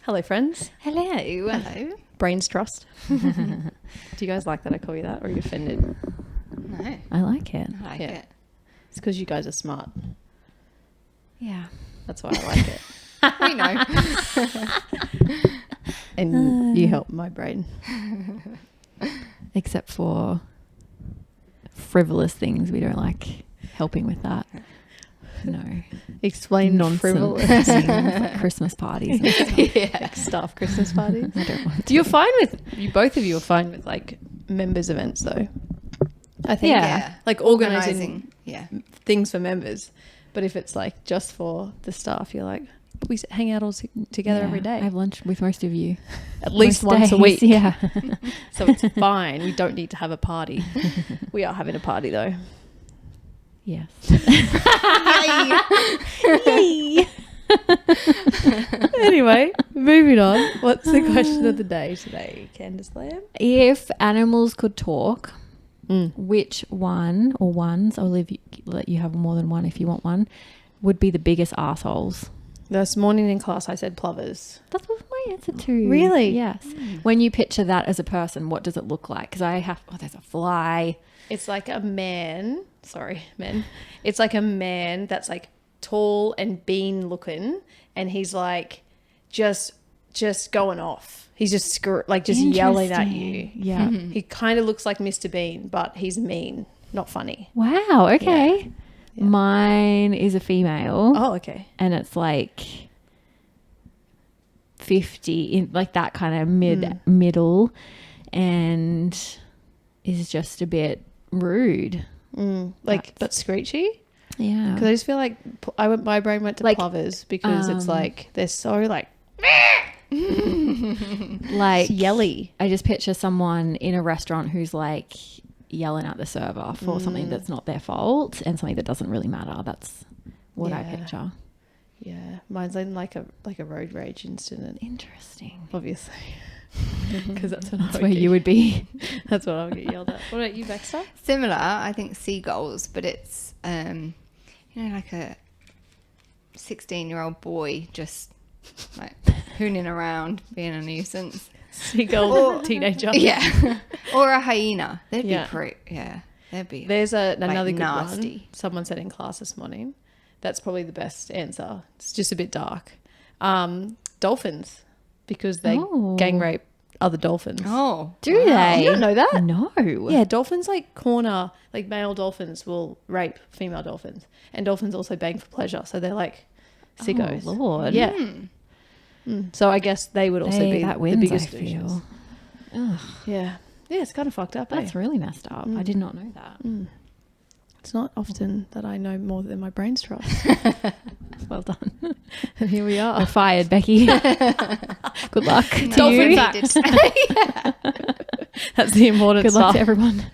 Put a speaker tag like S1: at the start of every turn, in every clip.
S1: Hello, friends.
S2: Hello.
S1: Brains trust. Do you guys like that I call you that, or are you offended?
S2: No,
S3: I like it.
S2: I like
S1: Yeah.
S2: it.
S1: It's because you guys are smart.
S3: Yeah.
S1: That's why I like it.
S2: We know.
S1: And you help my brain.
S3: Except for frivolous things, we don't like helping with that. No.
S1: Explain
S3: Nonsense
S1: frivolous
S3: things like Christmas parties and stuff.
S1: like staff Christmas parties.
S3: I don't want to.
S1: You're fine with both of you are fine with like members events though. I think
S3: Yeah.
S1: like organising
S2: Yeah.
S1: things for members, but if it's like just for the staff, you're like we hang out all together
S3: Yeah,
S1: every day.
S3: I have lunch with most of you.
S1: At least
S3: Most
S1: once a
S3: days,
S1: week.
S3: Yeah.
S1: So it's fine. We don't need to have a party. We are having a party though.
S3: Yes.
S1: Yay. Anyway, moving on. What's the question of the day today, Candice Lamb?
S3: If animals could talk, which one or ones, I'll let you have more than one if you want one, would be the biggest arseholes?
S1: This morning in class I said plovers.
S3: That was my answer too.
S1: Really?
S3: Yes. When you picture that as a person, what does it look like? Because there's a fly.
S1: It's like a man. Sorry, men. It's like a man that's like tall and bean looking, and he's like just going off. He's just yelling at you.
S3: Yeah.
S1: He kind of looks like Mr. Bean, but he's mean, not funny.
S3: Wow. Okay.
S1: Yeah.
S3: Mine is a female.
S1: Oh, okay.
S3: And it's like 50 in like that kind of middle, and is just a bit rude.
S1: But screechy.
S3: Yeah.
S1: Because I just feel like my brain went to
S3: Like,
S1: plovers because it's like they're so like
S3: Like
S1: yelly.
S3: I just picture someone in a restaurant who's like yelling at the server for something that's not their fault and something that doesn't really matter. That's what I
S1: Yeah.
S3: picture.
S1: Yeah, mine's like a road rage incident,
S3: Interesting.
S1: obviously, because that's
S3: That's where you would be.
S1: That's what I'll get yelled at. What about you, Baxter?
S2: Similar, I think seagulls, but it's like a 16-year-old boy just like hooning around, being a nuisance.
S1: Seagull teenager.
S2: Yeah, or a hyena. They'd
S1: Yeah.
S2: be pretty. Yeah, they'd be.
S1: There's another good
S2: nasty.
S1: one. Someone said in class this morning. That's probably the best answer. It's just a bit dark. Dolphins, because they gang rape other dolphins.
S2: Oh,
S3: Do
S1: You
S3: they?
S1: don't know that?
S3: No.
S1: Yeah, dolphins male dolphins will rape female dolphins, and dolphins also bang for pleasure. So they're like sickos.
S3: Oh, Lord.
S1: Yeah. So I guess they would also be
S3: that
S1: the
S3: wins,
S1: biggest
S3: I
S1: douches.
S3: feel. Ugh,
S1: Yeah. Yeah, it's kind of fucked up.
S3: that's really messed up. I did not know that.
S1: It's not often that I know more than my brains trust.
S3: Well done.
S1: And here we
S3: We're
S1: are.
S3: fired, Becky. Good luck to
S1: Dolphin
S3: you.
S1: fact. That's the important
S3: Good luck
S1: stuff.
S3: to everyone.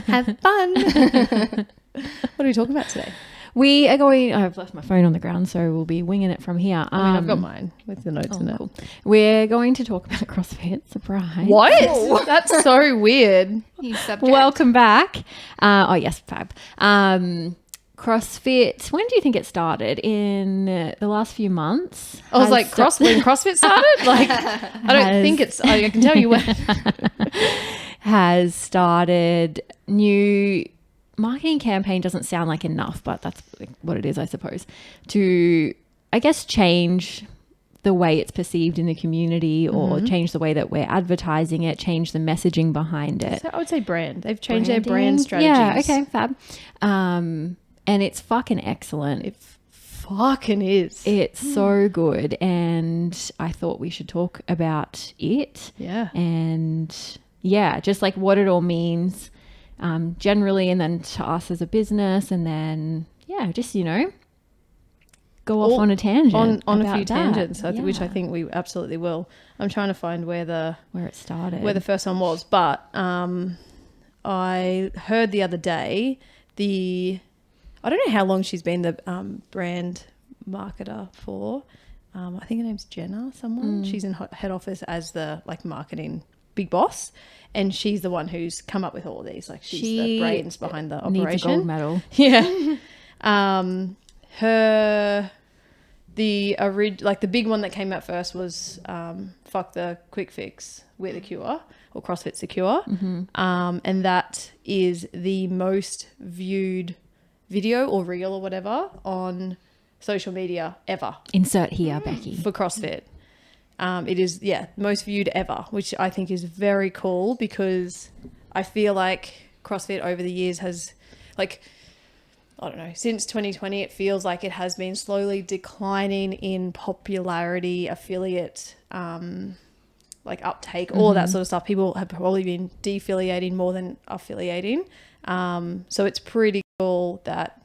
S1: Have fun. What are we talking about today?
S3: We are going. I've left my phone on the ground, so we'll be winging it from here.
S1: I mean, I've got mine with the notes in it.
S3: Cool. We're going to talk about CrossFit. Surprise!
S1: What? That's so weird.
S2: new subject.
S3: Welcome back. Oh yes, fab. CrossFit. When do you think it started? In the last few months?
S1: I was
S3: Has
S1: like, when CrossFit started? Like, I don't think it's, I can tell you when.
S3: has started new marketing campaign. Doesn't sound like enough, but that's what it is, I suppose, to, I guess, change the way it's perceived in the community or change the way that we're advertising it, change the messaging behind it.
S1: So I would say brand. They've changed their
S3: Branding.
S1: brand strategies.
S3: Yeah, okay, fab. And it's fucking excellent.
S1: It fucking is.
S3: It's so good, and I thought we should talk about it.
S1: Yeah.
S3: And yeah, just like what it all means generally, and then to us as a business, and then just go off on a tangent
S1: on a
S3: about
S1: few
S3: that.
S1: tangents, which I think we absolutely will. I'm trying to find where
S3: it started,
S1: the first one was, but I heard the other day I don't know how long she's been the brand marketer for. I think her name's Jenna. She's in head office as the marketing big boss, and she's the one who's come up with all of these. Like she's the brains behind the operation.
S3: Needs a gold medal.
S1: Yeah. Her the big one that came out first was Fuck the Quick Fix, We're the Cure, or CrossFit's the Cure. And that is the most viewed video or reel or whatever on social media ever.
S3: Insert here, Becky.
S1: For CrossFit. It is, most viewed ever, which I think is very cool because I feel like CrossFit over the years has, like, I don't know, since 2020, it feels like it has been slowly declining in popularity, affiliate, like uptake, all of that sort of stuff. People have probably been deaffiliating more than affiliating. So it's pretty cool that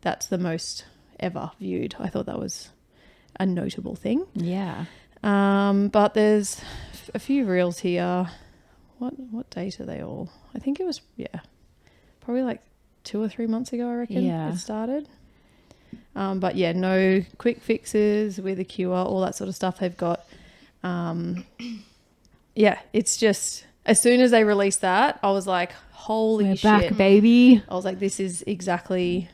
S1: that's the most ever viewed. I thought that was a notable thing.
S3: Yeah.
S1: But there's a few reels here. What date are they all? I think it was, probably like 2 or 3 months ago, I reckon it started. But yeah, no quick fixes with a cure, all that sort of stuff they've got. It's just, as soon as they released that, I was like, holy shit.
S3: Back, baby.
S1: I was like, this is exactly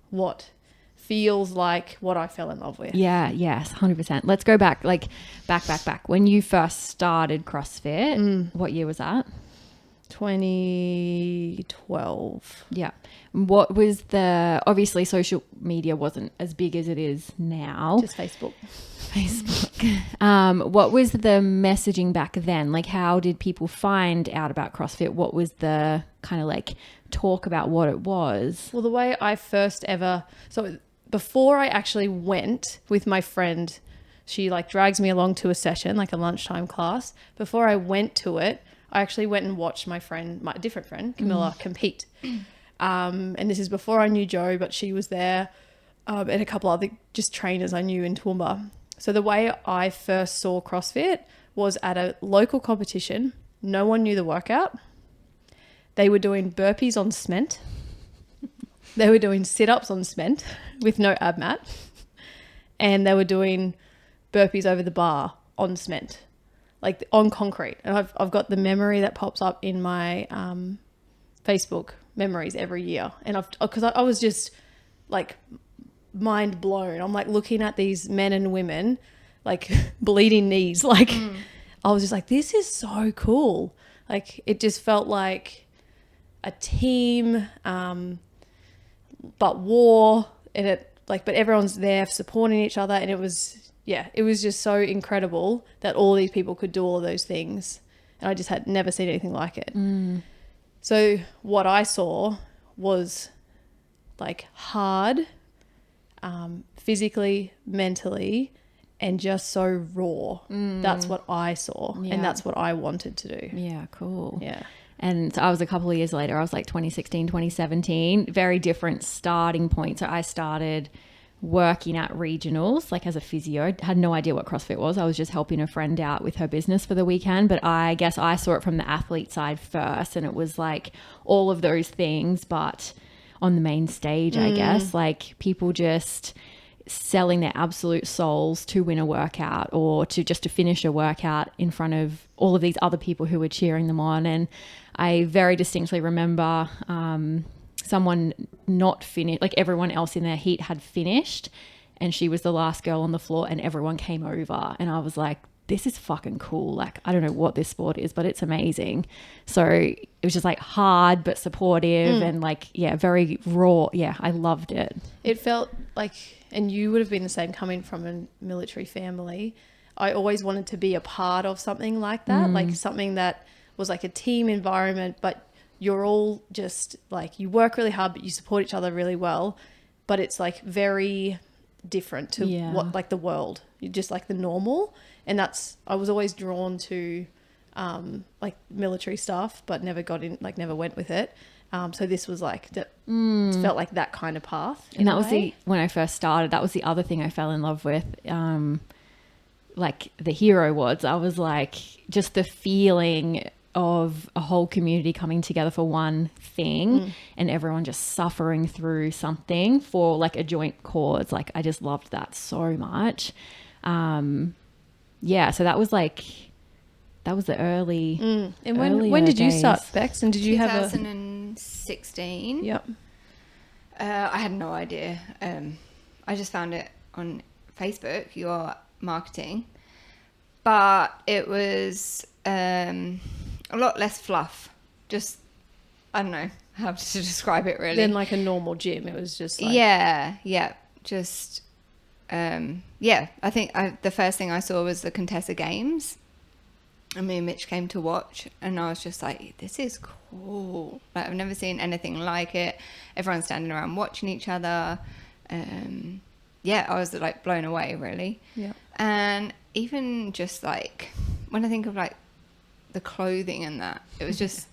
S1: what feels like what I fell in love with.
S3: Yeah, yes, 100%. Let's go back, like back. When you first started CrossFit, what year was that?
S1: 2012.
S3: Yeah. What was obviously social media wasn't as big as it is now.
S1: Just Facebook.
S3: What was the messaging back then? Like, how did people find out about CrossFit? What was the kind of like talk about what it was?
S1: Well, the way I first ever, so before I actually went with my friend, she like drags me along to a session, like a lunchtime class. Before I went to it, I actually went and watched my different friend, Camilla, compete. And this is before I knew Jo, but she was there, and a couple other just trainers I knew in Toowoomba. So the way I first saw CrossFit was at a local competition. No one knew the workout. They were doing burpees on cement. They were doing sit-ups on cement with no ab mat. And they were doing burpees over the bar on cement, like on concrete. And I've got the memory that pops up in my Facebook memories every year. And because I was just like mind blown. I'm like looking at these men and women like bleeding knees. Like I was just like, this is so cool. Like it just felt like a team, but war, and it like, but everyone's there supporting each other. And it was just so incredible that all these people could do all of those things. And I just had never seen anything like it. So what I saw was like hard, physically, mentally, and just so raw. That's what I saw.
S3: Yeah.
S1: And that's what I wanted to do.
S3: Yeah, cool.
S1: Yeah.
S3: And so I was a couple of years later, I was like 2016, 2017, very different starting point. So I started working at regionals, like as a physio. Had no idea what CrossFit was. I was just helping a friend out with her business for the weekend. But I guess I saw it from the athlete side first. And it was like all of those things, but on the main stage, I guess, like people just selling their absolute souls to win a workout or to finish a workout in front of all of these other people who were cheering them on. And I very distinctly remember someone not finished, like everyone else in their heat had finished, and she was the last girl on the floor and everyone came over. And I was like, this is fucking cool. Like, I don't know what this sport is, but it's amazing. So it was just like hard, but supportive and like, yeah, very raw. Yeah. I loved it.
S1: It felt like, and you would have been the same coming from a military family. I always wanted to be a part of something like that, like something that was like a team environment, but you're all just like, you work really hard, but you support each other really well. But it's like very different to what, like the world, you're just like the normal. And I was always drawn to like military stuff, but never never went with it. So this was like, that felt like that kind of path.
S3: And that was when I first started, that was the other thing I fell in love with. Like the hero was, I was like, just the feeling of a whole community coming together for one thing and everyone just suffering through something for like a joint cause. Like I just loved that so much. Yeah, so that was the early.
S1: And when did you start, Bex? And did you have
S2: 2016.
S1: Yep.
S2: I had no idea. I just found it on Facebook, your marketing, but it was a lot less fluff. Just, I don't know how to describe it really.
S1: Then like a normal gym, it was just like...
S2: Yeah. Just, I think the first thing I saw was the Contessa Games. And me and Mitch came to watch, and I was just like, this is cool. Like, I've never seen anything like it. Everyone's standing around watching each other. I was like blown away, really.
S1: Yeah.
S2: And even just like, when I think of like the clothing and that, it was just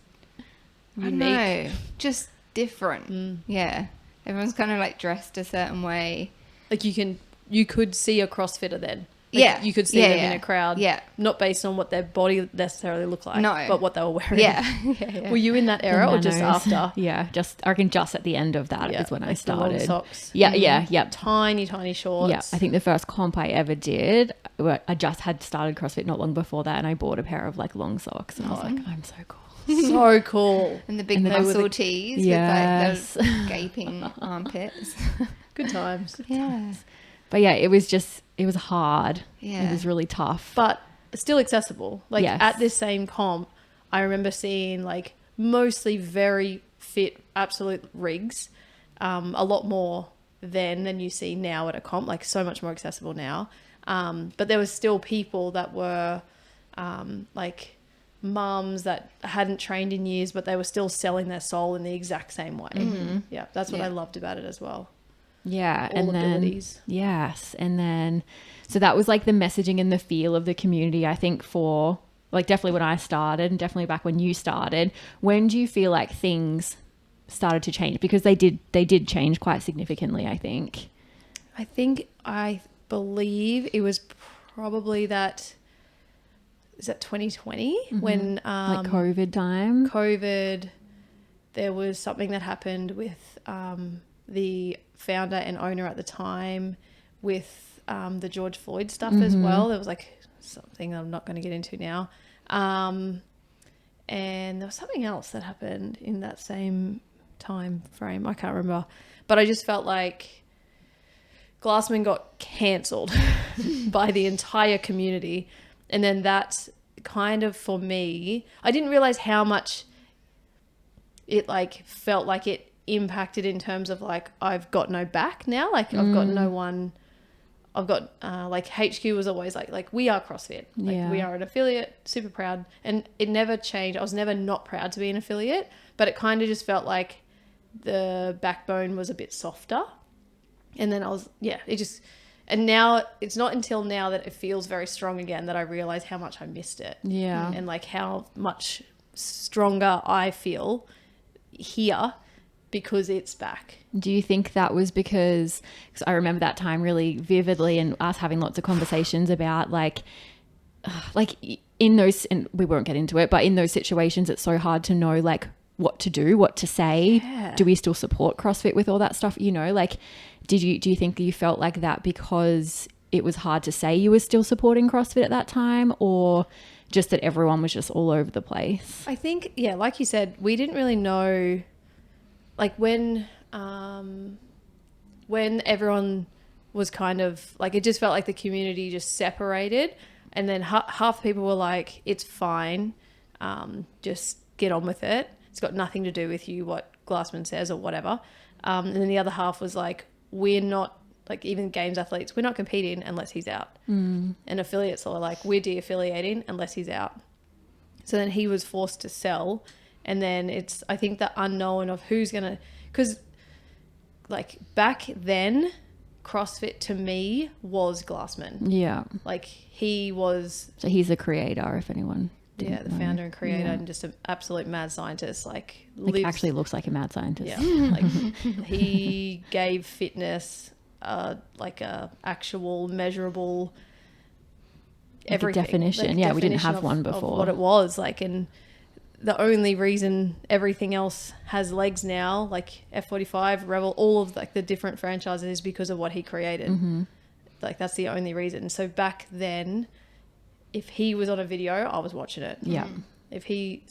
S1: Unique.
S2: I don't know, just different. Yeah. Everyone's kind of like dressed a certain way.
S1: Like you could see a CrossFitter then. Like you could see them in a crowd.
S2: Yeah.
S1: Not based on what their body necessarily looked like.
S2: No.
S1: But what they were wearing.
S2: Yeah.
S1: Were you in that era or just after?
S3: Yeah, I reckon just at the end of that is when I
S1: like the long
S3: started.
S1: socks.
S3: Yeah.
S1: Tiny shorts.
S3: Yeah, I think the first comp I ever did, I just had started CrossFit not long before that, and I bought a pair of like long socks, and I was like, I'm so cool.
S1: So cool.
S2: And the big muscle tees with like those gaping armpits.
S1: Good times.
S2: Yeah.
S3: But yeah, it was hard.
S2: Yeah.
S3: It was really tough.
S1: But still accessible. Like
S3: Yes.
S1: at this same comp, I remember seeing like mostly very fit, absolute rigs, a lot more then than you see now at a comp, like so much more accessible now. But there was still people that were like mums that hadn't trained in years, but they were still selling their soul in the exact same way.
S3: Mm-hmm.
S1: Yeah, that's what I loved about it as well.
S3: Yeah.
S1: All abilities.
S3: Yes. And then, so that was like the messaging and the feel of the community, I think, for like definitely when I started and definitely back when you started. When do you feel like things started to change? Because they did change quite significantly, I think.
S1: I believe it was probably that, is that 2020 when
S3: Like COVID time.
S1: COVID, there was something that happened with the founder and owner at the time with the George Floyd stuff as well. There was like something I'm not going to get into now. And there was something else that happened in that same time frame. I can't remember. But I just felt like Glassman got cancelled by the entire community. And then that kind of, for me, I didn't realize how much it like felt like it impacted in terms of like, I've got no back now. Like I've got no one, I've got like HQ was always like we are CrossFit. Like we are an affiliate, super proud. And it never changed. I was never not proud to be an affiliate, but it kind of just felt like the backbone was a bit softer. And then I was, and now it's not until now that it feels very strong again that I realize how much I missed it.
S3: Yeah.
S1: And like how much stronger I feel here because it's back.
S3: Do you think that was because I remember that time really vividly and us having lots of conversations about like in those, and we won't get into it, but in those situations, it's so hard to know like what to do, what to say.
S1: Yeah.
S3: Do we still support CrossFit with all that stuff? You know, like, do you think you felt like that because it was hard to say you were still supporting CrossFit at that time, or just that everyone was just all over the place?
S1: I think, like you said, we didn't really know, like when everyone was kind of like, it just felt like the community just separated, and then half the people were like, it's fine, just get on with it. It's got nothing to do with you, what Glassman says or whatever. And then the other half was like, we're not, like even games athletes, we're not competing unless he's out. And affiliates are like, we're de-affiliating unless he's out. So then he was forced to sell. And then it's, I think, the unknown of who's going to, because like back then, CrossFit to me was Glassman.
S3: Yeah.
S1: Like he was.
S3: So he's the creator, if anyone.
S1: Yeah, the founder and creator and just an absolute mad scientist. Like
S3: actually looks like a mad scientist.
S1: Yeah. Like he gave fitness like a actual measurable everything.
S3: Definition.
S1: Like
S3: We didn't have
S1: of,
S3: one before.
S1: Of what it was like, and the only reason everything else has legs now, like F45, Rebel, all of like the different franchises, is because of what he created. Like that's the only reason. So back then, if he was on a video, I was watching it.
S3: Yeah.
S1: If he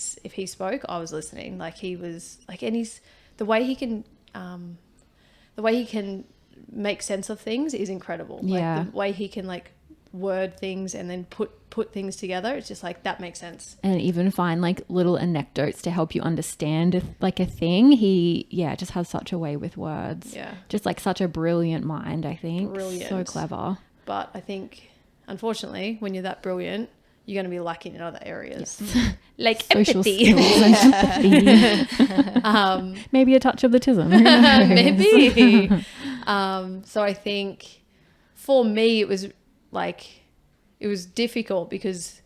S1: spoke, I was listening. Like he was like, and he's the way he can make sense of things is incredible.
S3: Yeah.
S1: Like the way he can like word things and then put things together, it's just like that makes sense.
S3: And even find like little anecdotes to help you understand like a thing. He just has such a way with words.
S1: Yeah.
S3: Just like such a brilliant mind, I think.
S1: Brilliant.
S3: So clever.
S1: But I think, unfortunately, when you're that brilliant, you're going to be lacking in other areas. Like
S3: Social
S1: empathy.
S3: skills and empathy. Maybe a touch of the tism. Who knows?
S1: Maybe. So I think for me, it was difficult because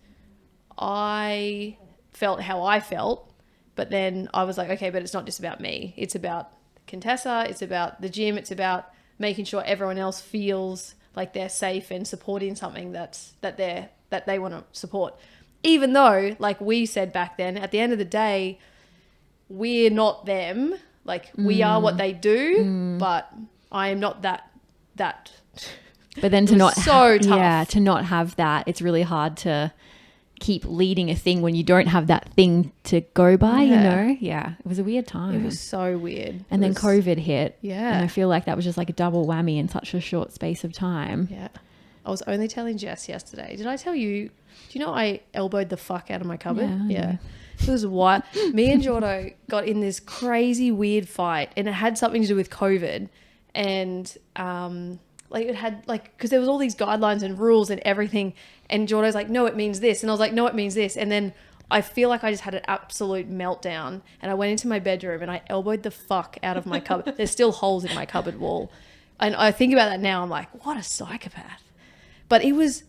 S1: I felt how I felt, but then I was like, okay, but it's not just about me. It's about Contessa. It's about the gym. It's about making sure everyone else feels like they're safe and supporting something that they want to support. Even though, like we said back then, at the end of the day, we're not them. Like we are what they do, but I am not that.
S3: But then to not
S1: so tough.
S3: to not have that, it's really hard to keep leading a thing when you don't have that thing to go by, you know? Yeah. It was a weird time.
S1: It was so weird.
S3: And then COVID hit.
S1: Yeah.
S3: And I feel like that was just like a double whammy in such a short space of time.
S1: Yeah. I was only telling Jess yesterday. Did I tell you? Do you know I elbowed the fuck out of my cupboard?
S3: Yeah.
S1: It was wild. Me and Jordo got in this crazy weird fight, and it had something to do with COVID. And it had because there was all these guidelines and rules and everything. And Jordo's like, no, it means this. And I was like, no, it means this. And then I feel like I just had an absolute meltdown. And I went into my bedroom and I elbowed the fuck out of my cupboard. There's still holes in my cupboard wall. And I think about that now. I'm like, what a psychopath. But it was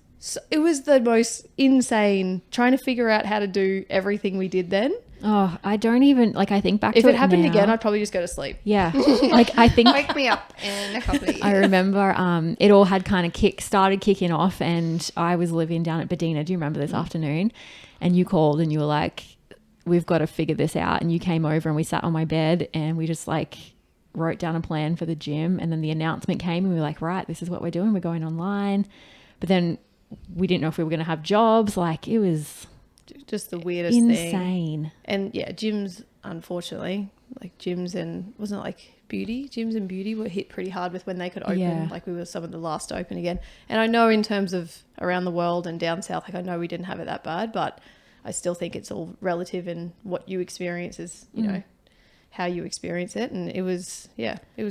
S1: the most insane trying to figure out how to do everything we did then.
S3: Oh, I don't even I think back to it.
S1: If it happened
S3: now,
S1: again, I'd probably just go to sleep.
S3: Yeah. I think
S2: Wake me up in a couple of years.
S3: I remember it all had kind of started kicking off, and I was living down at Bedina. Do you remember this afternoon? And you called and you were like, we've got to figure this out. And you came over and we sat on my bed and we just wrote down a plan for the gym. And then the announcement came and we were like, right, this is what we're doing. We're going online. But then we didn't know if we were going to have jobs. It was
S1: just the weirdest
S3: insane.
S1: thing. And yeah, gyms, unfortunately, gyms and wasn't it beauty? Gyms and beauty were hit pretty hard with when they could open.
S3: Yeah.
S1: We were some of the last to open again. And I know in terms of around the world and down south, I know we didn't have it that bad, but I still think it's all relative, and what you experience is, you know, how you experience it. And it was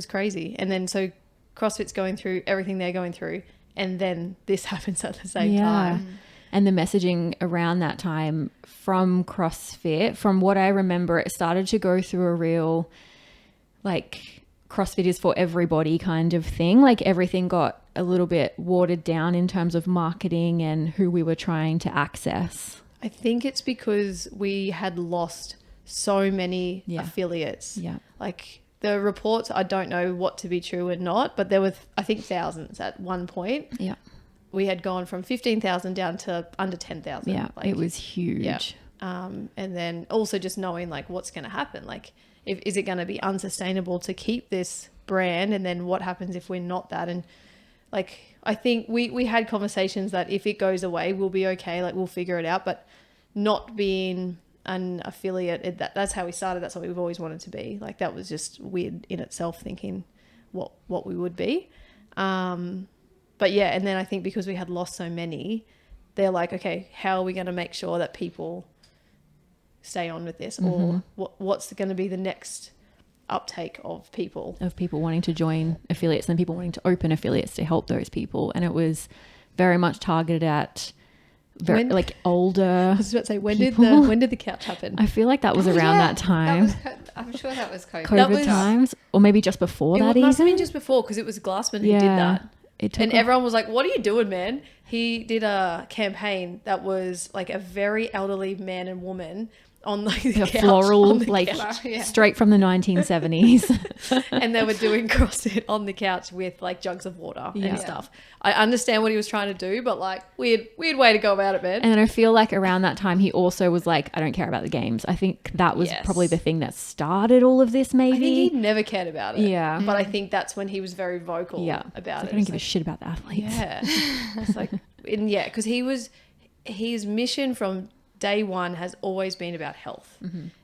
S1: crazy. And then so CrossFit's going through everything they're going through, and then this happens at the same time.
S3: And the messaging around that time from CrossFit, from what I remember, it started to go through a real CrossFit is for everybody kind of thing. Everything got a little bit watered down in terms of marketing and who we were trying to access.
S1: I think it's because we had lost so many affiliates.
S3: Yeah.
S1: The reports, I don't know what to be true and not, but there were, I think, thousands at one point.
S3: Yeah.
S1: We had gone from 15,000 down to under 10,000.
S3: Yeah, it was huge.
S1: Yeah. And then also just knowing what's going to happen. Is it going to be unsustainable to keep this brand? And then what happens if we're not that? And I think we had conversations that if it goes away, we'll be okay. We'll figure it out. But not being an affiliate, that's how we started. That's what we've always wanted to be. That was just weird in itself, thinking what we would be. But yeah, and then I think because we had lost so many, they're like, okay, how are we going to make sure that people stay on with this? Or what's going to be the next uptake of people
S3: wanting to join affiliates and people wanting to open affiliates to help those people? And it was very much targeted at older.
S1: I was about to say, when did the couch happen?
S3: I feel like that was around that time.
S2: I'm sure that was COVID.
S3: COVID times, or maybe just before that.
S1: It must have been just before, because it was Glassman who did that. And everyone was like, what are you doing, man? He did a campaign that was a very elderly man and woman on the couch,
S3: floral,
S1: couch.
S3: Straight from the 1970s.
S1: And they were doing CrossFit on the couch with jugs of water and stuff. I understand what he was trying to do, but weird way to go about it, man.
S3: And I feel around that time, he also was I don't care about the games. I think that was probably the thing that started all of this, maybe.
S1: I think he never cared about it.
S3: Yeah.
S1: But I think that's when he was very vocal about it.
S3: I don't give a shit about the athletes.
S1: Yeah. It's because his mission from day one has always been about health.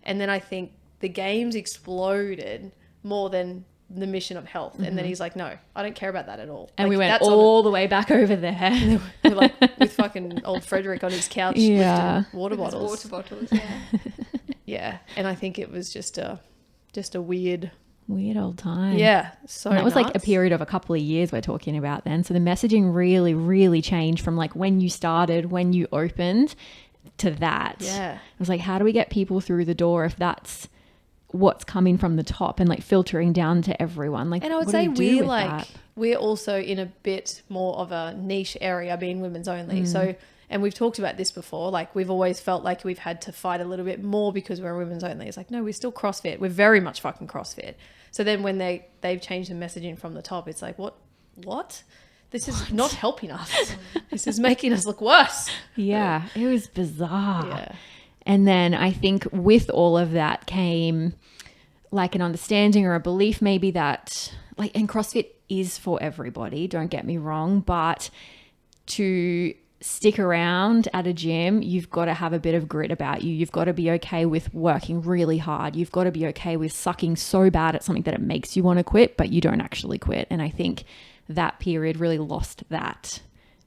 S1: And then I think the games exploded more than the mission of health. And then he's like, no, I don't care about that at all.
S3: And
S1: like,
S3: we went
S1: that's
S3: all the way back over there.
S1: we're like with fucking old Frederick on his couch
S3: Yeah.
S1: lifting water
S2: With his
S1: bottles.
S2: water bottles, yeah.
S1: Yeah. And I think it was just a weird,
S3: old time.
S1: yeah. So
S3: And that was like a
S1: nuts.
S3: period of a couple of years we're talking about then. So the messaging really, really changed from like when you started, when you opened to that.
S1: Yeah.
S3: It was like, how do we get people through the door if that's what's coming from the top and like filtering down to everyone? Like,
S1: And I would
S3: what do
S1: say
S3: we do
S1: we're
S3: with
S1: like,
S3: that?
S1: we're also in a bit more of a niche area being women's only. So, and we've talked about this before, like we've always felt like we've had to fight a little bit more because we're women's only. It's like, no, we're still CrossFit. We're very much fucking CrossFit. So then when they've changed the messaging from the top, it's like, what? This is not helping us. This is making us look worse.
S3: Yeah, it was bizarre.
S1: Yeah.
S3: And then I think with all of that came like an understanding or a belief maybe that like, and CrossFit is for everybody, don't get me wrong, but to stick around at a gym, you've got to have a bit of grit about you. You've got to be okay with working really hard. You've got to be okay with sucking so bad at something that it makes you want to quit, but you don't actually quit. And I think that period really lost that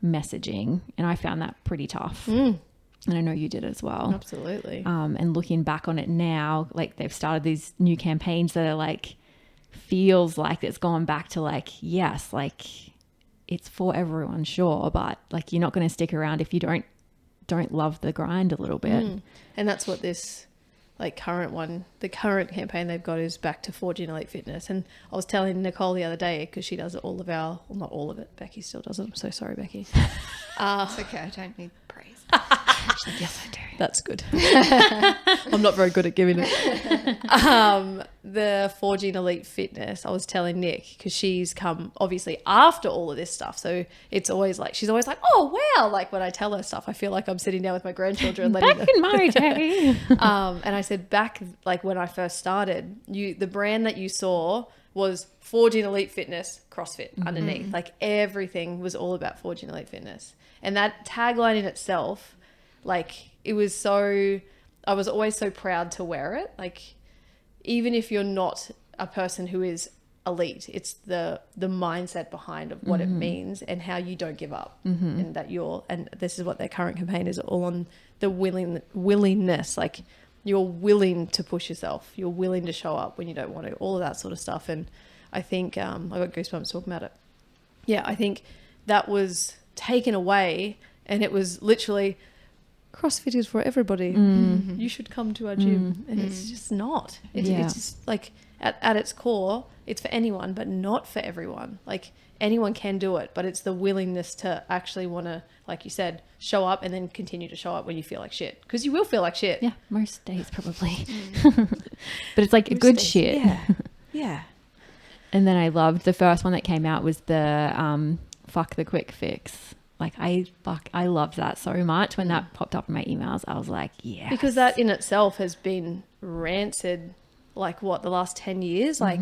S3: messaging. And I found that pretty tough. And I know you did as well.
S1: Absolutely.
S3: And looking back on it now, like they've started these new campaigns that are like, feels like it's gone back to like, yes, like it's for everyone, sure. But like, you're not going to stick around if you don't love the grind a little bit.
S1: And that's what this like the current campaign they've got is back to Forging Elite Fitness. And I was telling Nicole the other day, because she does all of our, well, not all of it, Becky still does it. I'm so sorry, Becky.
S2: It's okay, I don't need praise.
S3: She's like, yes, I do.
S1: That's good. I'm not very good at giving it. The Forging Elite Fitness, I was telling Nick, because she's come obviously after all of this stuff. So it's always like, she's always like, oh, wow. Like when I tell her stuff, I feel like I'm sitting down with my grandchildren.
S3: Back in my day.
S1: And I said back, like when I first started, the brand that you saw was Forging Elite Fitness, CrossFit underneath. Like everything was all about Forging Elite Fitness. And that tagline in itself, like it was so, I was always so proud to wear it. Like even if you're not a person who is elite, it's the mindset behind of what it means and how you don't give up. And that and this is what their current campaign is all on, the willingness, like you're willing to push yourself. You're willing to show up when you don't want to, all of that sort of stuff. And I think, I got goosebumps talking about it. Yeah. I think that was taken away and it was literally, CrossFit is for everybody. You should come to our gym. And it's just not. It's just like at its core, it's for anyone, but not for everyone. Like anyone can do it, but it's the willingness to actually want to, like you said, show up and then continue to show up when you feel like shit. Because you will feel like shit.
S3: Yeah, most days probably. But it's like a good shit.
S1: Yeah. Yeah.
S3: And then I loved the first one that came out was the fuck the quick fix. Like I loved that so much. When that popped up in my emails, I was like, yeah.
S1: Because that in itself has been rancid, like what, the last 10 years? Like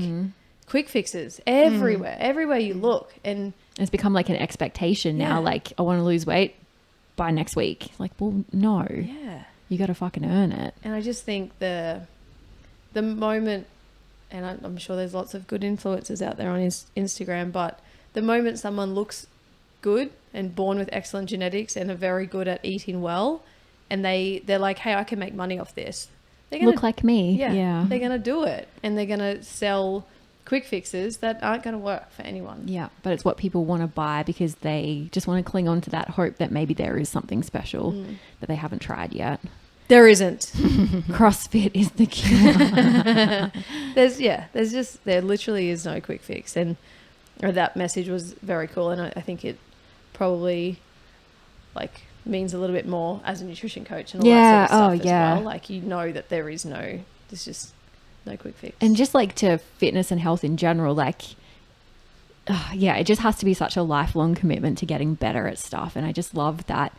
S1: quick fixes everywhere you look. And
S3: it's become like an expectation now. Like I want to lose weight by next week. Like, well, no.
S1: yeah.
S3: You got to fucking earn it.
S1: And I just think the moment, and I'm sure there's lots of good influencers out there on his Instagram, but the moment someone looks good and born with excellent genetics and are very good at eating well, and they're like, hey, I can make money off this. They're gonna
S3: Look like me. Yeah.
S1: They're going to do it. And they're going to sell quick fixes that aren't going to work for anyone.
S3: Yeah. But it's what people want to buy because they just want to cling on to that hope that maybe there is something special that they haven't tried yet.
S1: There isn't.
S3: CrossFit is the cure.
S1: There literally is no quick fix. And that message was very cool. And I think it probably like means a little bit more as a nutrition coach and all that sort of stuff as well. Like, you know that there's just no quick fix.
S3: And just like to fitness and health in general, like, it just has to be such a lifelong commitment to getting better at stuff. And I just love that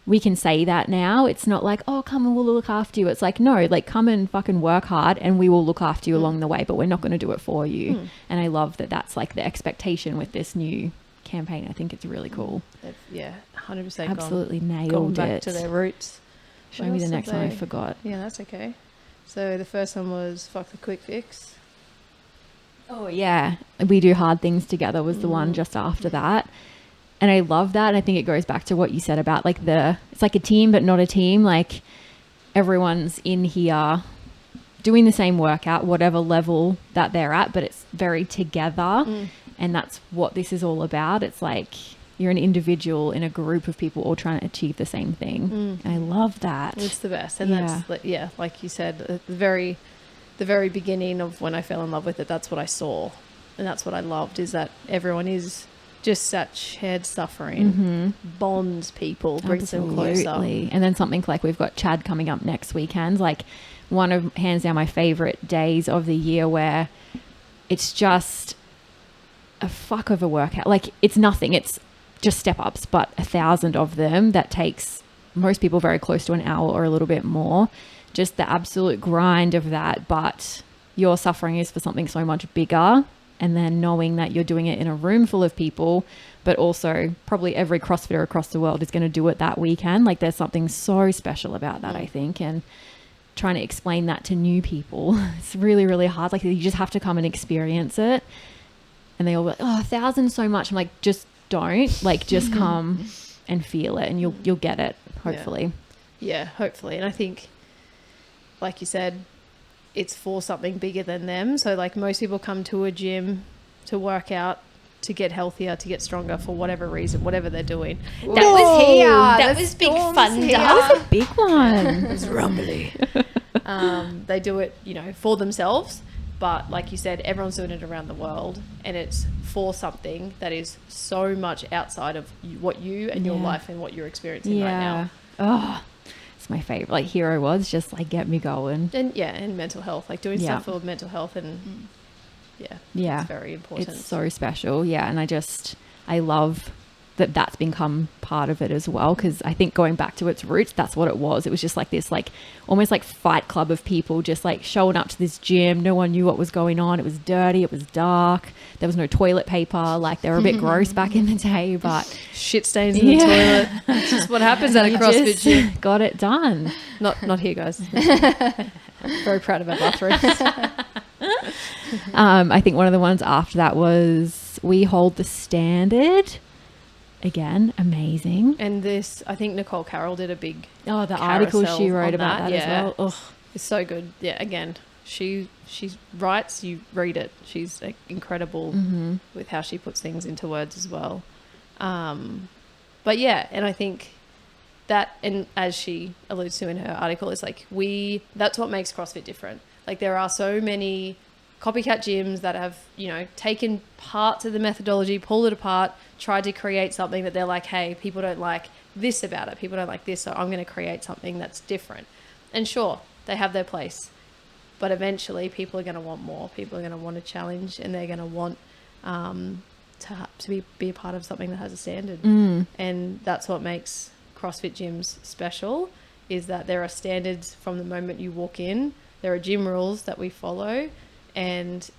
S3: we can say that now. It's not like, oh, come and we'll look after you. It's like, no, like come and fucking work hard and we will look after you along the way, but we're not going to do it for you. And I love that that's like the expectation with this new campaign. I think it's really cool.
S1: 100%
S3: absolutely
S1: gone
S3: nailed
S1: back
S3: it
S1: to their roots.
S3: Show me the next one. I forgot.
S1: Yeah, that's okay. So the first one was fuck the quick fix.
S3: Oh yeah, we do hard things together was the one just after that. And I love that. And I think it goes back to what you said about like it's like a team, but not a team. Like everyone's in here doing the same workout, whatever level that they're at, but it's very together. And that's what this is all about. It's like you're an individual in a group of people all trying to achieve the same thing. I love that.
S1: It's the best. And that's, like you said, at the very beginning of when I fell in love with it, that's what I saw. And that's what I loved, is that everyone is just such shared suffering, bonds people, brings them closer.
S3: And then something like we've got Chad coming up next weekend, like one of hands down my favorite days of the year, where it's just a fuck of a workout. Like it's nothing. It's just step ups, but 1,000 of them that takes most people very close to an hour or a little bit more. Just the absolute grind of that. But your suffering is for something so much bigger. And then knowing that you're doing it in a room full of people, but also probably every CrossFitter across the world is going to do it that weekend. Like there's something so special about that, I think. And trying to explain that to new people, it's really, really hard. Like you just have to come and experience it. And they all go, 1,000 so much. I'm like, just don't. Like just come and feel it and you'll get it, hopefully.
S1: Yeah, hopefully. And I think, like you said, it's for something bigger than them. So like most people come to a gym to work out, to get healthier, to get stronger for whatever reason, whatever they're doing.
S2: That was here.
S3: That was big thunder. That was a big one.
S1: It was rumbly. They do it, for themselves. But like you said, everyone's doing it around the world, and it's for something that is so much outside of what you and your life and what you're experiencing right now.
S3: Oh, it's my favorite. Like Hero was just like get me going.
S1: And mental health, like doing stuff for mental health, and it's very important.
S3: It's so special. Yeah, and I love that that's become part of it as well, because I think going back to its roots, that's what it was. It was just like this, like almost like fight club of people just like showing up to this gym. No one knew what was going on. It was dirty. It was dark. There was no toilet paper. Like they were a bit gross back in the day, but
S1: shit stains in the toilet. That's just what happens at a CrossFit gym.
S3: Got it done.
S1: Not here, guys. Very proud of our bathrooms.
S3: I think one of the ones after that was We Hold the Standard. Again, amazing.
S1: And this, I think Nicole Carroll did a big
S3: the article she wrote about that as well. Ugh.
S1: It's so good. Yeah, again, she writes, you read it. She's incredible with how she puts things into words as well. But yeah, and I think that, and as she alludes to in her article, is like that's what makes CrossFit different. Like there are so many copycat gyms that have, taken parts of the methodology, pulled it apart, tried to create something that they're like, hey, people don't like this about it. People don't like this, so I'm going to create something that's different. And sure, they have their place. But eventually people are going to want more. People are going to want a challenge, and they're going to want to be a part of something that has a standard. And that's what makes CrossFit gyms special, is that there are standards from the moment you walk in. There are gym rules that we follow, and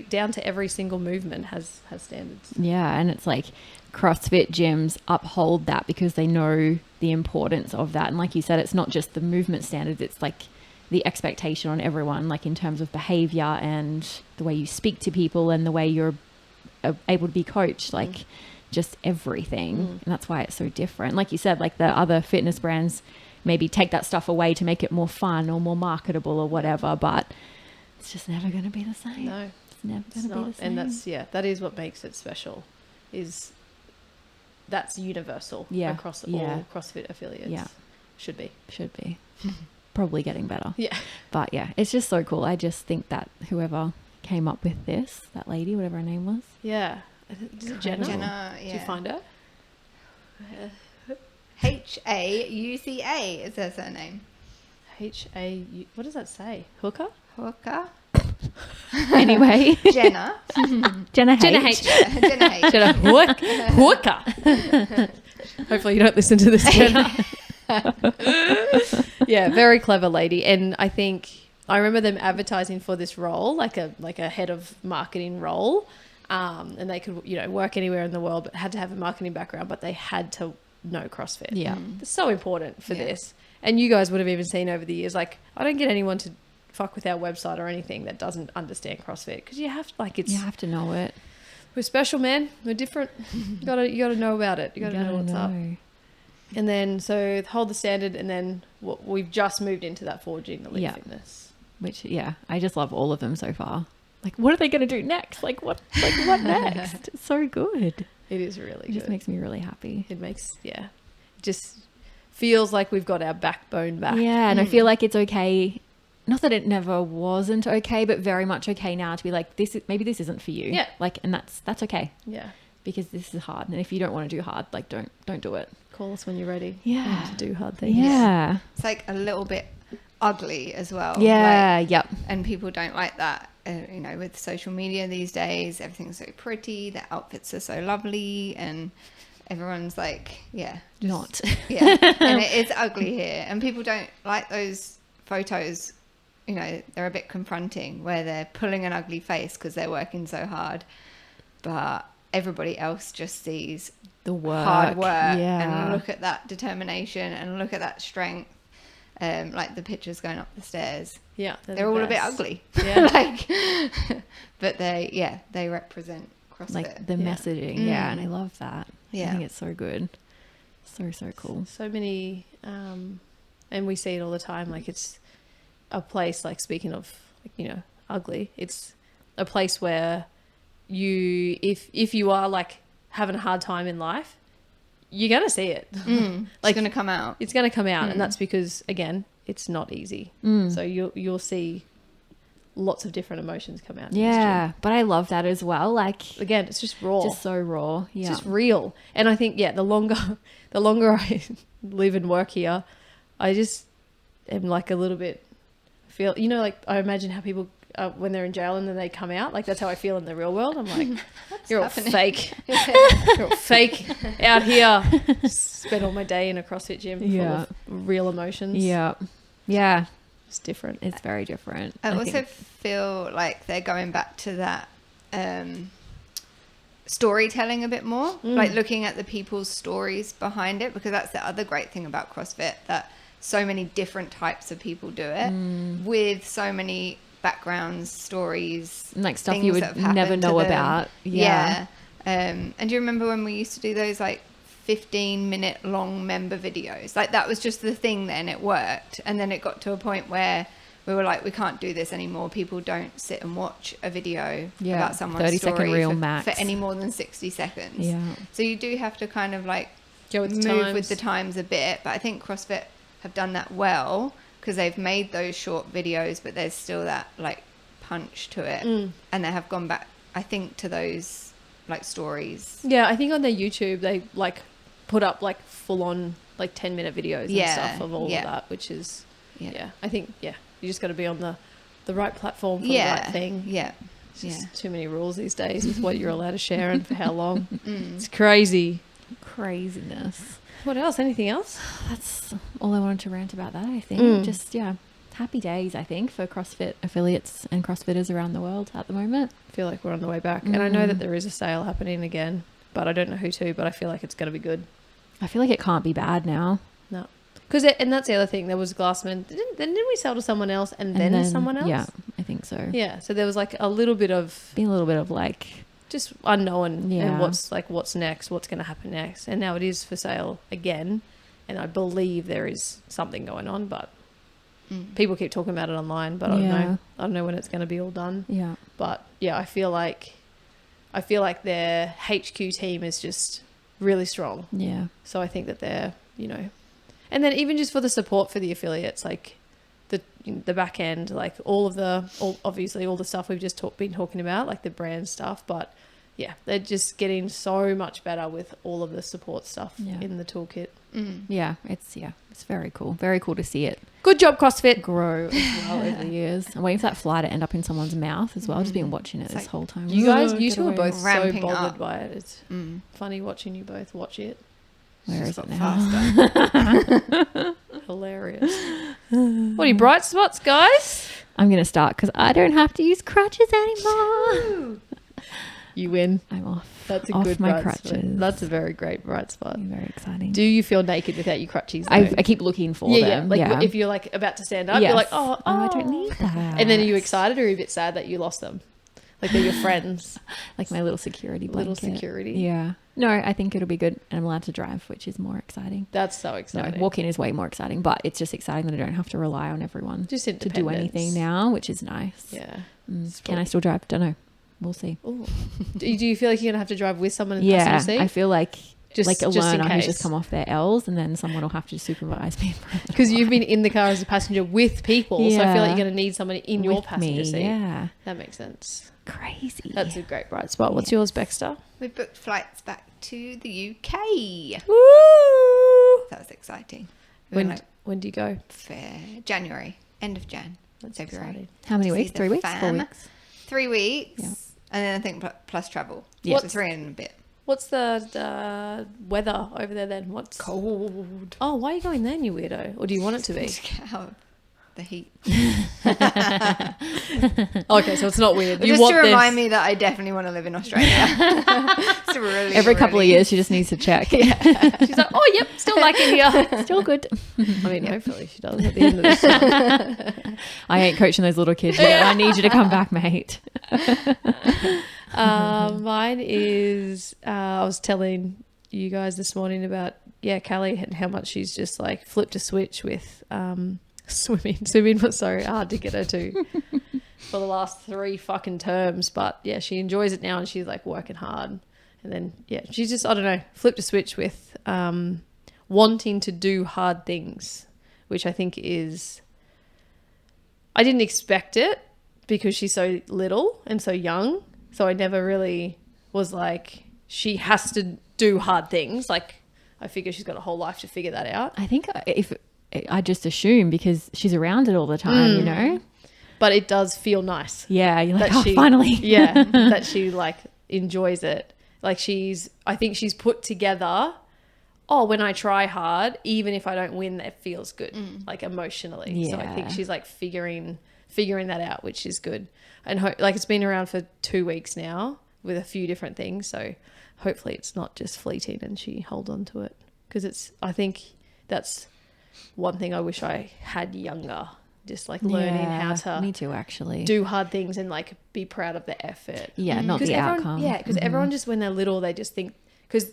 S1: down to every single movement has standards.
S3: Yeah, and it's like CrossFit gyms uphold that because they know the importance of that. And like you said, it's not just the movement standards, it's like the expectation on everyone, like in terms of behavior and the way you speak to people and the way you're able to be coached, like just everything. And that's why it's so different. Like you said, like the other fitness brands maybe take that stuff away to make it more fun or more marketable or whatever, but it's just never going to be the same.
S1: No,
S3: it's never going to be the same.
S1: And that is what makes it special, is that's universal across all CrossFit affiliates.
S3: Yeah.
S1: Should be.
S3: Probably getting better.
S1: Yeah.
S3: But yeah, it's just so cool. I just think that whoever came up with this, that lady, whatever her name was.
S1: Yeah. Jenna,
S2: yeah.
S1: Did you find her?
S2: Hauca is her surname.
S1: What does that say? Hooker?
S3: Anyway.
S2: Jenna
S3: H.
S2: Jenna H.
S1: Jenna Hooker. Hopefully you don't listen to this, Jenna. Yeah, very clever lady. And I think I remember them advertising for this role, like a head of marketing role. And they could, work anywhere in the world, but had to have a marketing background, but they had to know CrossFit.
S3: Yeah.
S1: It's so important for this. And you guys would have even seen over the years, like, I don't get anyone to fuck with our website or anything that doesn't understand CrossFit, because you have
S3: to know it.
S1: we're special, man. We're different. You gotta know about it. You gotta know what's up. And then so hold the standard, and then we've just moved into that forging elite fitness.
S3: Which I just love all of them so far. Like, what are they going to do next? Like what next? It's so good.
S1: It is really good.
S3: It just makes me really happy.
S1: It makes it just feels like we've got our backbone back.
S3: Yeah, and I feel like it's okay. Not that it never wasn't okay, but very much okay now to be like, maybe this isn't for you.
S1: Yeah.
S3: Like, and that's okay.
S1: Yeah.
S3: Because this is hard, and if you don't want to do hard, like don't do it.
S1: Call us when you're ready.
S3: Yeah.
S1: To do hard things.
S3: Yeah.
S2: It's like a little bit ugly as well.
S3: Yeah.
S2: Like,
S3: yep.
S2: And people don't like that. You know, with social media these days, everything's so pretty. The outfits are so lovely, and everyone's like,
S3: not.
S2: Yeah. And it's ugly here, and people don't like those photos. You know, they're a bit confronting where they're pulling an ugly face because they're working so hard, but everybody else just sees
S3: the work,
S2: hard work, and look at that determination and look at that strength. Like the pictures going up the stairs.
S1: Yeah,
S2: they're all a bit ugly.
S1: Yeah,
S2: but they represent CrossFit.
S3: Like the messaging, and I love that.
S2: Yeah,
S3: I think it's so good, so cool.
S1: So many, and we see it all the time. Like it's a place. Like speaking of, ugly. It's a place where if you are like having a hard time in life, you're gonna see it.
S2: It's gonna come out.
S1: It's gonna come out, and that's because again, it's not easy. So you'll see lots of different emotions come out.
S3: Yeah, but I love that as well. Like
S1: again, it's just raw,
S3: just so raw. Yeah,
S1: it's just real. And I think the longer I live and work here, I just am like a little bit feel. Like I imagine how people. When they're in jail and then they come out, like that's how I feel in the real world. I'm like, you're all fake. You're all fake out here. Spend all my day in a CrossFit gym full of real emotions.
S3: Yeah. Yeah.
S1: It's different.
S3: It's very different.
S2: I also feel like they're going back to that storytelling a bit more, like looking at the people's stories behind it, because that's the other great thing about CrossFit, that so many different types of people do it with so many backgrounds, stories,
S3: like stuff you would never know about.
S2: And do you remember when we used to do those like 15-minute long member videos? Like that was just the thing then. It worked, and then it got to a point where we were like, we can't do this anymore. People don't sit and watch a video about someone's
S3: 30-second reel max
S2: for any more than 60 seconds. So you do have to kind of like
S1: go with
S2: move with the times a bit, but I think CrossFit have done that well, because they've made those short videos, but there's still that like punch to it, and they have gone back, I think, to those like stories. Yeah,
S1: I think on their YouTube they like put up like full on like 10-minute videos and stuff of all of that, which is I think you just got to be on the right platform for the right thing. It's just too many rules these days with what you're allowed to share and for how long. It's craziness. What else? Anything else?
S3: That's all I wanted to rant about that, I think. Just, happy days, I think, for CrossFit affiliates and CrossFitters around the world at the moment.
S1: I feel like we're on the way back. And I know that there is a sale happening again, but I don't know who to, but I feel like it's going to be good.
S3: I feel like it can't be bad now.
S1: No. And that's the other thing. There was Glassman. Didn't we sell to someone else and then someone else?
S3: Yeah, I think so.
S1: Yeah, so there was like a little bit of
S3: like...
S1: just unknown and what's next, what's going to happen next. And now it is for sale again, and I believe there is something going on, but people keep talking about it online, but I don't know when it's going to be all done. But I feel like their HQ team is just really strong. So I think that they're and then even just for the support for the affiliates, like the back end, like obviously all the stuff we've just been talking about, like the brand stuff, but they're just getting so much better with all of the support stuff in the toolkit.
S3: It's very cool to see it.
S1: Good job, CrossFit.
S3: Grow as well over the years. I'm waiting for that fly to end up in someone's mouth as well. I've just been watching it this whole time.
S1: You two are both so bothered by it. It's funny watching you both watch it.
S3: Where is it now?
S2: Faster.
S1: Hilarious. What are your bright spots, guys?
S3: I'm going to start because I don't have to use crutches anymore.
S1: you win.
S3: I'm off.
S1: That's a
S3: off
S1: good
S3: my
S1: bright
S3: crutches.
S1: spot. That's a very great bright spot.
S3: Very exciting.
S1: Do you feel naked without your crutches?
S3: I keep looking for them.
S1: Like
S3: yeah.
S1: if you're like about to stand up,
S3: Yes.
S1: you're like, oh,
S3: I don't need that.
S1: And then are you excited or are you a bit sad that you lost them? Like they're your friends.
S3: Like my little security blanket.
S1: Little security.
S3: Yeah. No, I think it'll be good. And I'm allowed to drive, which is more exciting.
S1: That's so
S3: No,
S1: exciting.
S3: walk-in is way more exciting, but it's just exciting that I don't have to rely on everyone
S1: Just
S3: to do
S1: independence.
S3: anything now, which is nice.
S1: Yeah.
S3: Can I still drive? Don't know. We'll see.
S1: Ooh. Do you feel like you're going to have to drive with someone in the
S3: Yeah,
S1: passenger seat?
S3: I feel like
S1: Just
S3: a
S1: in
S3: learner who's
S1: case.
S3: just come off their L's, and then someone will have to supervise me.
S1: Because you've been in the car as a passenger with people, so I feel like
S3: Yeah.
S1: you're going to need someone in your
S3: With
S1: passenger
S3: me,
S1: seat.
S3: yeah.
S1: That makes sense.
S3: Crazy.
S1: That's a great bright spot. What's
S3: Yes.
S1: yours, Baxter?
S2: We booked flights back to the UK.
S1: Woo!
S2: That was exciting. We went
S1: When do you go?
S2: January, end of Jan,
S1: That's
S2: February.
S1: exciting.
S3: How many
S2: To
S3: weeks?
S2: see the
S3: 3 weeks? 4
S2: fam.
S3: weeks?
S2: 3 weeks.
S3: Yeah.
S2: And then I think plus travel.
S3: Yeah.
S2: So 3 and a bit.
S1: What's the weather over there then? What's
S2: Cold.
S1: Oh, why are you going then, you weirdo? Or do you want it to be?
S2: The heat.
S1: Okay, so it's not weird. You
S2: Just
S1: want
S2: to remind
S1: this.
S2: me that I definitely want to live in Australia. It's really,
S3: Every couple of
S2: really-
S3: years, she just needs to check.
S1: She's like, oh, yep, still like it here.
S3: Still good.
S1: I mean, hopefully she does at the end of this time.
S3: I ain't coaching those little kids yet. I need you to come back, mate.
S1: Mine is, I was telling you guys this morning about, Callie and how much she's just like flipped a switch with swimming. Swimming was so hard to get her to for the last 3 fucking terms. But yeah, she enjoys it now and she's like working hard. And then, she's just, I don't know, flipped a switch with wanting to do hard things, which I think is, I didn't expect it because she's so little and so young. So I never really was like, she has to do hard things. Like, I figure she's got a whole life to figure that out.
S3: I think if I just assume because she's around it all the time, you know?
S1: But it does feel nice.
S3: Yeah, you're like,
S1: That she-
S3: finally.
S1: Yeah, that she like enjoys it. Like I think she's put together, when I try hard, even if I don't win, that feels good, like emotionally. So I think
S3: Yeah.
S1: she's like figuring that out, which is good. And like it's been around for 2 weeks now with a few different things. So hopefully it's not just fleeting and she holds on to it. Because I think that's one thing I wish I had younger. Just like learning how to
S3: Me too, actually.
S1: do hard things and like be proud of the effort.
S3: Yeah, not the
S1: everyone,
S3: outcome.
S1: Yeah, because everyone just when they're little, they just think because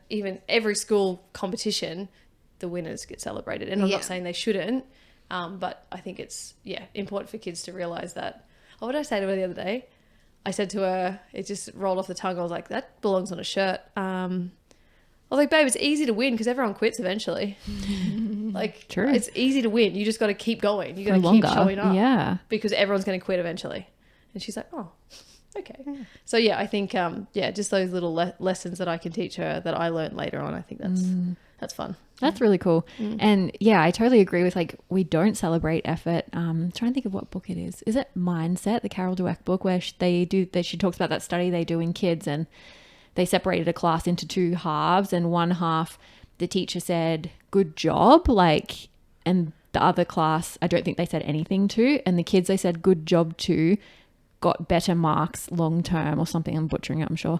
S1: even every school competition, the winners get celebrated, and I'm
S2: Yeah.
S1: not saying they shouldn't, but I think it's important for kids to realize that. Oh, what did I say to her the other day? I said to her, it just rolled off the tongue. I was like, that belongs on a shirt. I was like, babe, it's easy to win because everyone quits eventually. Like,
S3: True.
S1: it's easy to win. You just got to keep going. You got
S3: For
S1: to keep
S3: longer.
S1: showing up.
S3: Yeah.
S1: Because everyone's going to quit eventually. And she's like, oh, okay. So yeah, I think, just those little lessons that I can teach her that I learned later on. I think that's fun.
S3: That's really cool. And yeah, I totally agree with like, we don't celebrate effort. Trying to think of what book it is. Is it Mindset, the Carol Dweck book where she talks about that study they do in kids and they separated a class into 2 halves and one half, the teacher said, good job. Like, and the other class, I don't think they said anything to. And the kids they said, good job to, got better marks long term or something. I'm butchering it, I'm sure.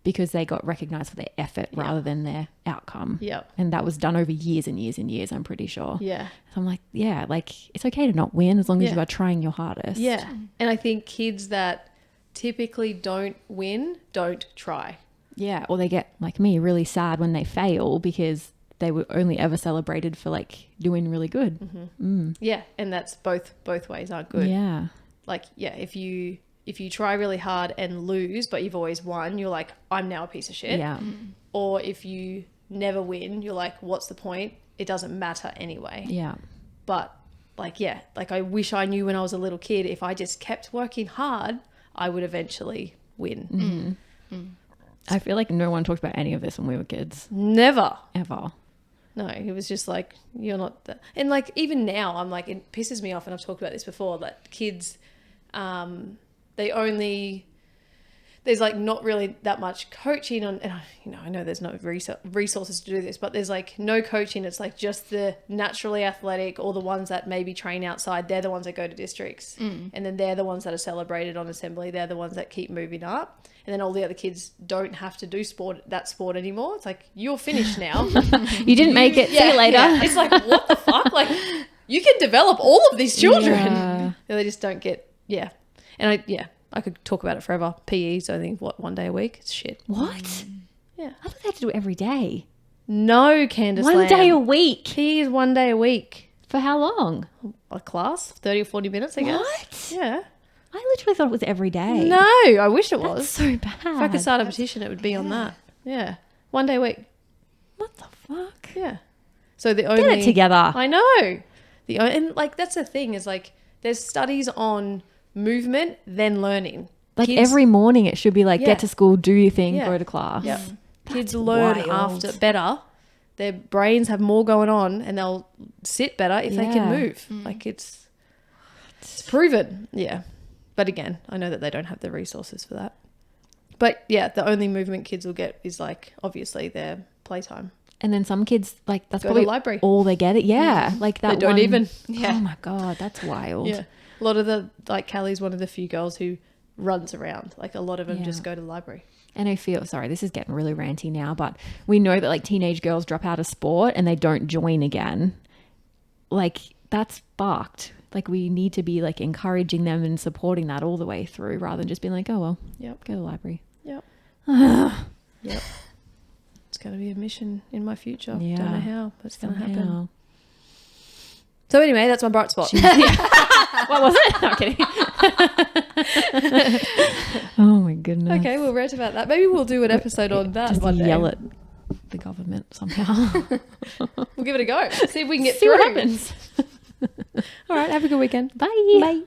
S3: Because they got recognized for their effort rather than their outcome.
S1: Yeah.
S3: And that was done over years and years and years, I'm pretty sure.
S1: Yeah.
S3: So I'm like, yeah, like it's okay to not win as long as
S1: Yeah.
S3: you are trying your hardest.
S1: Yeah. And I think kids that typically don't win, don't try.
S3: Yeah. Or they get, like me, really sad when they fail because they were only ever celebrated for like doing really good.
S1: Yeah. And that's both ways aren't good.
S3: Yeah.
S1: Like, if you try really hard and lose, but you've always won, you're like, I'm now a piece of shit.
S3: Yeah.
S1: Or if you never win, you're like, what's the point? It doesn't matter anyway.
S3: Yeah.
S1: But like I wish I knew when I was a little kid, if I just kept working hard, I would eventually win.
S3: I feel like no one talked about any of this when we were kids.
S1: Never.
S3: Ever.
S1: No, it was just like, you're not that. And like, even now, I'm like, it pisses me off, and I've talked about this before, that kids, they there's like not really that much coaching on, and I know there's no resources to do this, but there's like no coaching. It's like just the naturally athletic or the ones that maybe train outside. They're the ones that go to districts, and then they're the ones that are celebrated on assembly. They're the ones that keep moving up, and then all the other kids don't have to do that sport anymore. It's like, you're finished now.
S3: You didn't make it. See you later.
S1: Yeah. It's like, what the fuck? Like, you can develop all of these children.
S3: Yeah.
S1: They just don't get, and I could talk about it forever. PE, so I think, one day a week? It's shit.
S3: What?
S1: Yeah.
S3: I thought they had to do it every day.
S1: No, Candace
S3: One
S1: Lamb.
S3: day a week.
S1: PE is 1 day a week.
S3: For how long?
S1: A class, 30 or 40 minutes, I guess.
S3: What?
S1: Yeah.
S3: I literally thought it was every day.
S1: No, I wish it was.
S3: That's so bad.
S1: If I could start a petition, it would be on that. Yeah. 1 day a week.
S3: What the fuck?
S1: Yeah. So the only...
S3: Get it together.
S1: I know. And like, that's the thing, is like, there's studies on movement, then learning.
S3: Like
S1: Kids,
S3: every morning it should be like,
S1: Yeah.
S3: get to school, do your thing,
S1: Yeah.
S3: go to class.
S1: Yep. Kids
S3: That's
S1: learn
S3: wild.
S1: after better. Their brains have more going on, and they'll sit better if they can
S3: Yeah.
S1: move. Like, it's proven. Yeah. But again, I know that they don't have the resources for that. But yeah, the only movement kids will get is like, obviously, their playtime.
S3: And then some kids, like, that's
S1: Go to
S3: probably
S1: the library.
S3: all they get it. Yeah. Like that
S1: They don't
S3: one-
S1: even.
S2: Yeah.
S3: Oh my God, that's wild.
S1: Yeah. A lot of the, like, Callie's one of the few girls who runs around. Like, a lot of them
S3: Yeah.
S1: just go to the library.
S3: And I feel, sorry, this is getting really ranty now, but we know that like teenage girls drop out of sport and they don't join again. Like, that's fucked. Like, we need to be like encouraging them and supporting that all the way through, rather than just being like, oh, well,
S1: Yep.
S3: go to the library.
S1: Yep. Yep. It's going to be a mission in my future.
S3: Yeah.
S1: Don't know how, but it's going to happen.
S3: Somehow.
S1: So anyway, that's my bright spot.
S3: What was it? No, I'm kidding. Oh my goodness.
S1: Okay, we'll rant about that. Maybe we'll do an episode on that
S3: Just
S1: one day.
S3: yell at the government somehow.
S1: We'll give it a go. See if we can get
S3: See
S1: through.
S3: what happens.
S1: All right, have a good weekend.
S3: Bye.
S1: Bye.